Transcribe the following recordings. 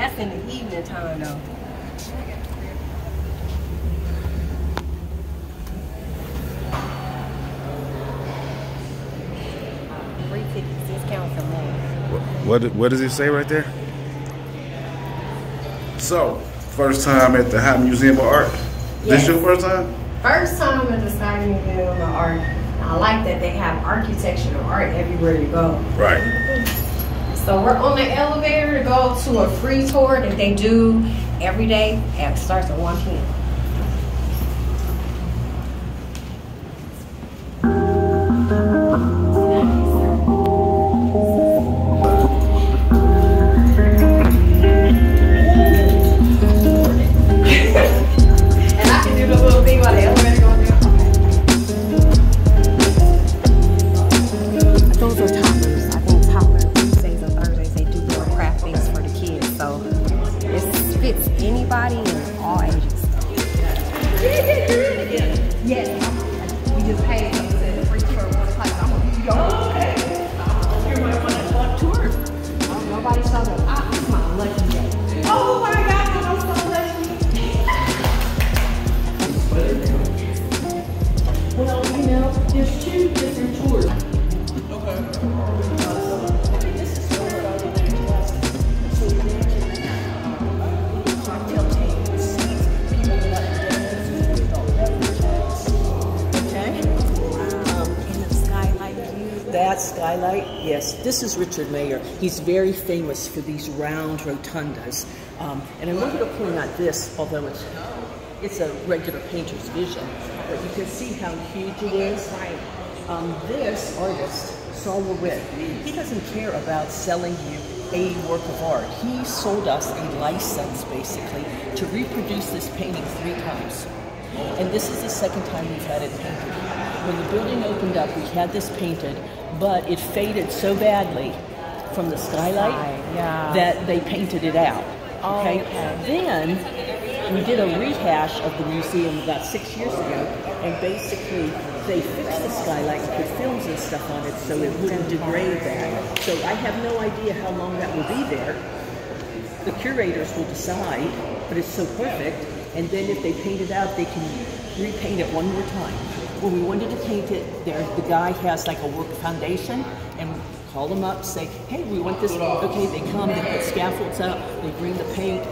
That's in the evening time though. Free tickets, discounts, and more. What does it say right there? So, first time at the Hot Museum of Art. Yes. This your first time? First time at the Hot Museum of Art. I like that they have architecture and art everywhere you go. Right. So we're on the elevator to go to a free tour that they do every day. It starts at 1 p.m. And I can do the little thing while the elevator goes down. Those are toppers. I think toppers Tuesdays and Thursdays they do little craft things for the kids. So it fits anybody in all ages. Yes. We just paid the free tour 1 o'clock. I'm gonna be okay. You're my one o'clock tour. Oh, nobody saw that. It's my lucky day. Oh my God, I'm so lucky. Well, you know, there's 2 different tours. That skylight, yes. This is Richard Mayer. He's very famous for these round rotundas. And I wanted to point out this, although it's a regular painter's vision, but you can see how huge it is. This artist, Saul Whet, he doesn't care about selling you a work of art. He sold us a license, basically, to reproduce this painting 3 times. And this is the 2nd time we've had it painted. When the building opened up, we had this painted, but it faded so badly from the skylight that they painted it out. Okay? Then we did a rehash of the museum about 6 years ago, and basically they fixed the skylight and put films and stuff on it so it wouldn't degrade that. So I have no idea how long that will be there. The curators will decide, but it's so perfect. And then if they paint it out, they can repaint it 1 more time. When we wanted to paint it, the guy has like a work foundation, and we call them up, say, hey, we want this. Okay, they come, they put scaffolds up, they bring the paint,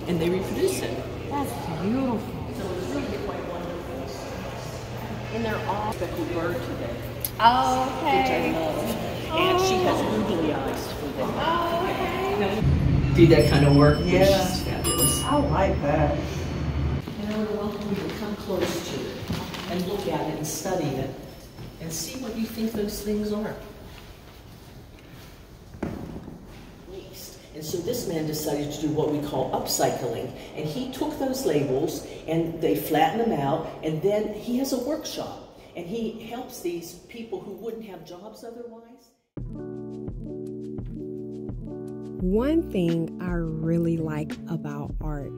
and they reproduce it. That's beautiful. So it's really quite wonderful. And they're all Speckled bird today. oh, okay. Which I love. And she has googly eyes for them. Oh, okay. Do that kind of work, Yeah. which is fabulous. I like that. And I would welcome you to come close to it and look at it and study it and see what you think those things are. Waste. And so this man decided to do what we call upcycling. And he took those labels and they flatten them out, and then he has a workshop. And he helps these people who wouldn't have jobs otherwise. One thing I really like about art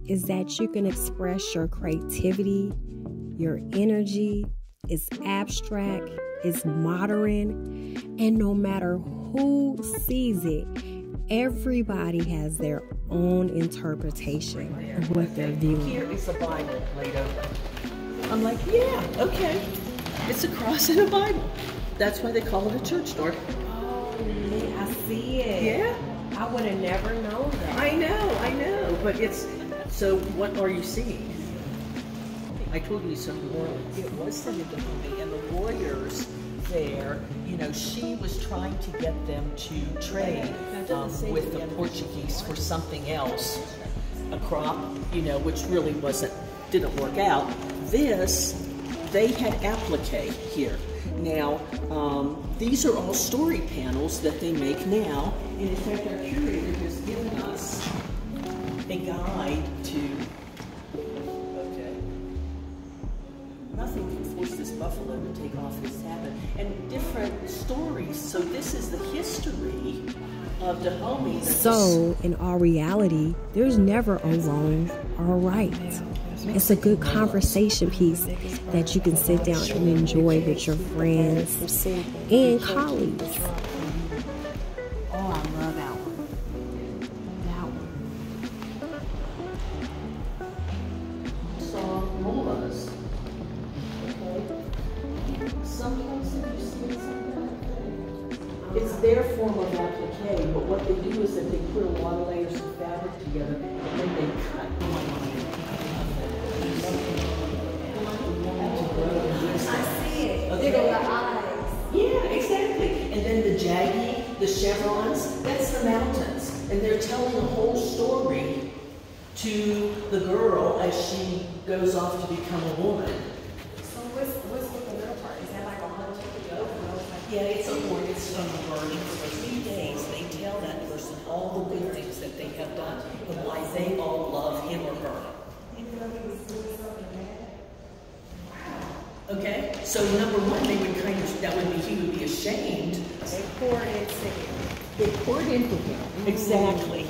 is that you can express your creativity, your energy. It's abstract, it's modern, and no matter who sees it, everybody has their own interpretation of what they're viewing. Here is a Bible laid over. I'm like, yeah, okay. It's a cross and a Bible. That's why they call it a church door. Oh, man, I see it. Yeah. I would have never known that. I know, but it's, so what are you seeing? I told you some more. It was Senator Homey, and the lawyers there, you know, she was trying to get them to trade with the Portuguese for something else, a crop, you know, which really didn't work out. This, they had applique here. Now, these are all story panels that they make now, and in fact, our curator has given us a guide to, okay, nothing can force this buffalo to take off his habit, and different stories. So this is the history of Dahomey. So, in all reality, there's never a wrong or a right. It's a good conversation piece that you can sit down and enjoy with your friends and colleagues. Oh, I love that one. That one. do is that they put a lot of layers of fabric together, and then they cut. I see it. Okay. The eyes. Yeah, exactly. And then the jaggy, the chevrons, that's the mountains. And they're telling a whole story to the girl as she goes off to become a woman. So what's with the middle part? Is that like a whole chicken? Yeah, it's a horn. It's from the burning. For 3 days, they tell that person all the good things that they have done and why they all love him or her. Okay, so number one, they would kind of, that would be, he would be ashamed. They poured into him. They poured into him. Exactly.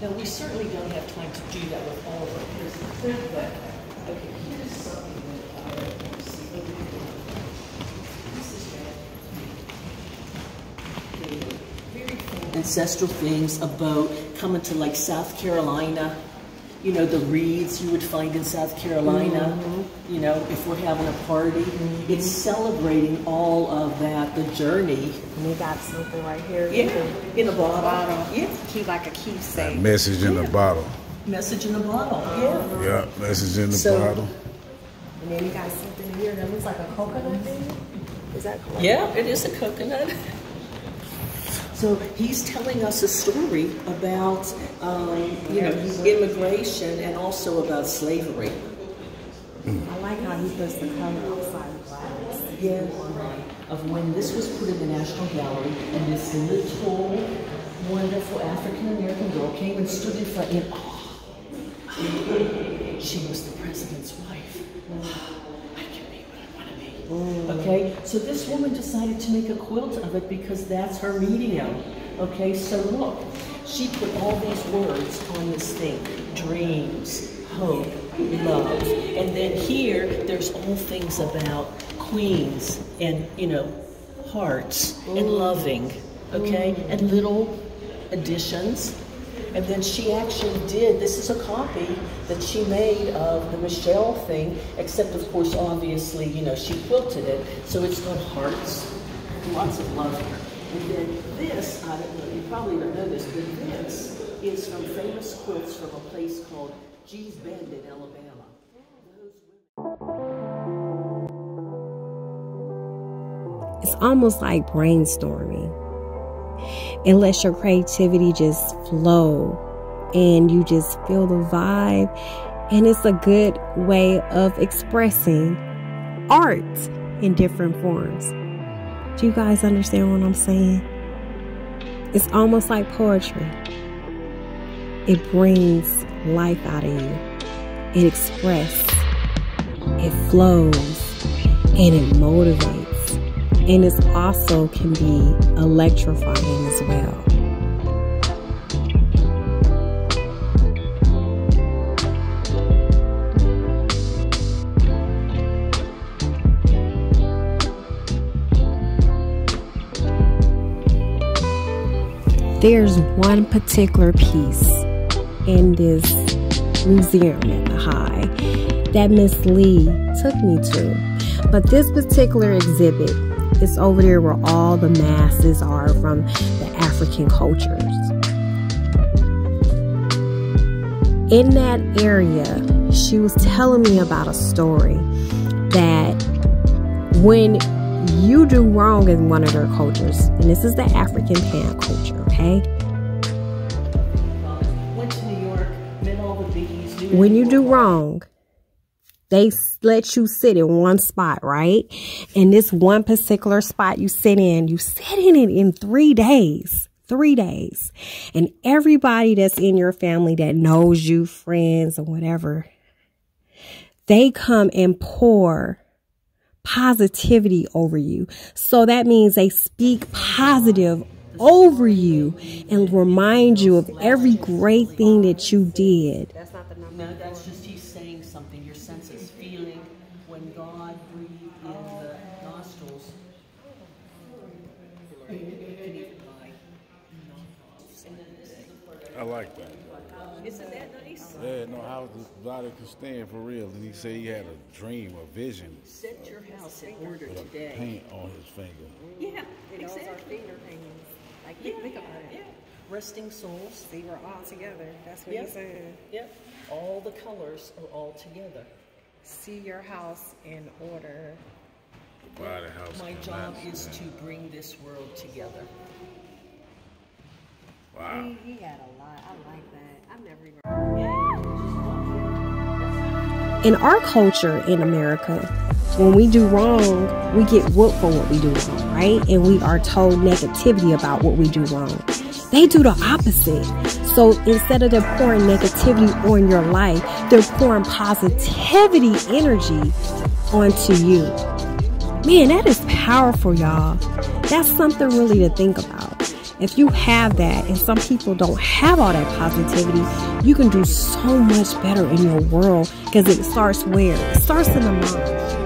Now, we certainly don't have time to do that with all of them. But, okay, here's something that I want to see over here. This is very cool. Ancestral things, a boat, coming to like South Carolina. You know, the wreaths you would find in South Carolina, you know, if we're having a party. It's celebrating all of that, the journey. And they got something right here. Yeah, in a bottle. Yeah. Keep like a keepsake. Message in a bottle. Message in a bottle, yeah. Yeah, message in the bottle. And then you got something here that looks like a coconut thing. Is that correct? Yeah, it is a coconut. So he's telling us a story about, you know, immigration and also about slavery. I like how he puts the color outside the glass. Yeah, of when this was put in the National Gallery, and this little, wonderful African-American girl came and stood in front of him. Oh, she was the president's wife. I can be what I want to be. Okay, so this woman decided to make a quilt of it because that's her medium. Okay, so look, she put all these words on this thing: dreams, hope, love. And then here, there's all things about queens and, you know, hearts and loving, okay, and little additions. And then she actually did, this is a copy that she made of the Michelle thing, except of course, obviously, you know, she quilted it. So it's got hearts, lots of love here. And then this, I don't know, you probably don't know this, but this is from famous quilts from a place called G's Bend in Alabama. It's almost like brainstorming. It lets your creativity just flow and you just feel the vibe. And it's a good way of expressing art in different forms. Do you guys understand what I'm saying? It's almost like poetry. It brings life out of you. It expresses, it flows, and it motivates. And it also can be electrifying as well. There's one particular piece in this museum at the High that Miss Lee took me to. But this particular exhibit is over there where all the masses are from the African cultures. In that area, she was telling me about a story that when you do wrong in one of their cultures, and this is the African Pan culture, okay? Went to New York, met all the biggies. When you do wrong, they let you sit in one spot, right? And this one particular spot you sit in it in 3 days. 3 days. And everybody that's in your family that knows you, friends or whatever, they come and pour positivity over you. So that means they speak positive over you and remind you of every great thing that you did. That's not the number. No, that's just he's saying something. Your senses feeling when God breathed in the nostrils. I like that. Isn't that nice? Yeah, no, how this body could stand for real. And he said he had a dream, a vision. Set your house in order With a today. paint on his finger. Yeah, Those are exactly. finger paintings. Like, think about it. Yeah. Resting souls. See, we're all together. That's what Yep. he's saying. Yep. All the colors are all together. See your house in order. Wow, the house. My can job match, is man. to bring this world together. Wow. He had a lot. I like that. I've never even. In our culture in America, when we do wrong, we get whooped for what we do wrong, right? And we are told negativity about what we do wrong. They do the opposite. So instead of them pouring negativity on your life, they're pouring positivity energy onto you. Man, that is powerful, y'all. That's something really to think about. If you have that, and some people don't have all that positivity, you can do so much better in your world, because it starts where? It starts in the mind.